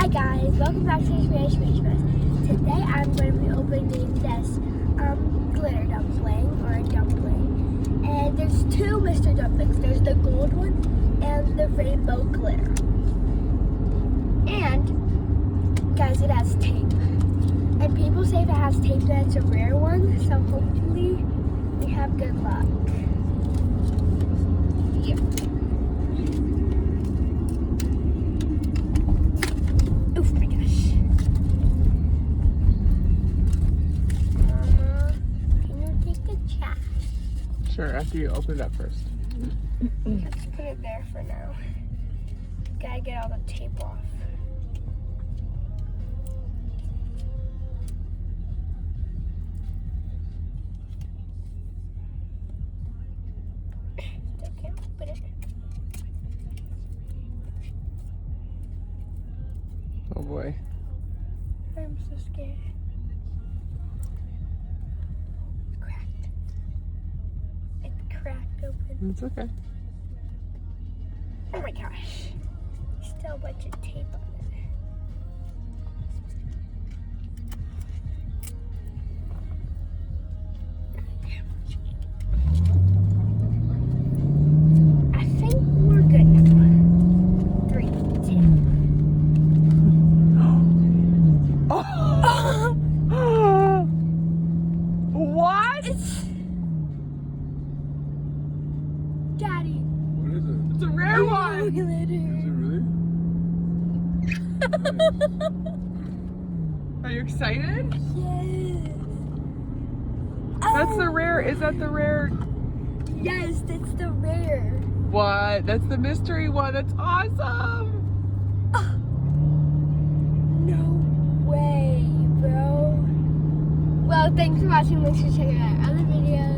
Hi guys, welcome back to Spanish. Today I'm going to be opening this glitter dumpling or a dumpling. And there's two Mr. Dumplings. There's the gold one and the rainbow glitter. And guys, it has tape. And people say if it has tape that it's a rare one, so hopefully we have good luck. Here. Oh my gosh. Mama, can you take the trash? Sure, after you open it up first. Let's put it there for now. Gotta get all the tape off. Still can't open it. Oh boy. I'm so scared. It's cracked. It's cracked open. It's okay. Oh my gosh. Still a bunch of tape on it. I think we're good now. 3, 2. What? Daddy. What is it? It's a rare one. Glitter. Is it really? Are you excited? Yes. That's the rare. Is that the rare? Yes, that's the rare. What? That's the mystery one. That's awesome. No way, bro. Well, thanks for watching. Make sure to check out our other videos.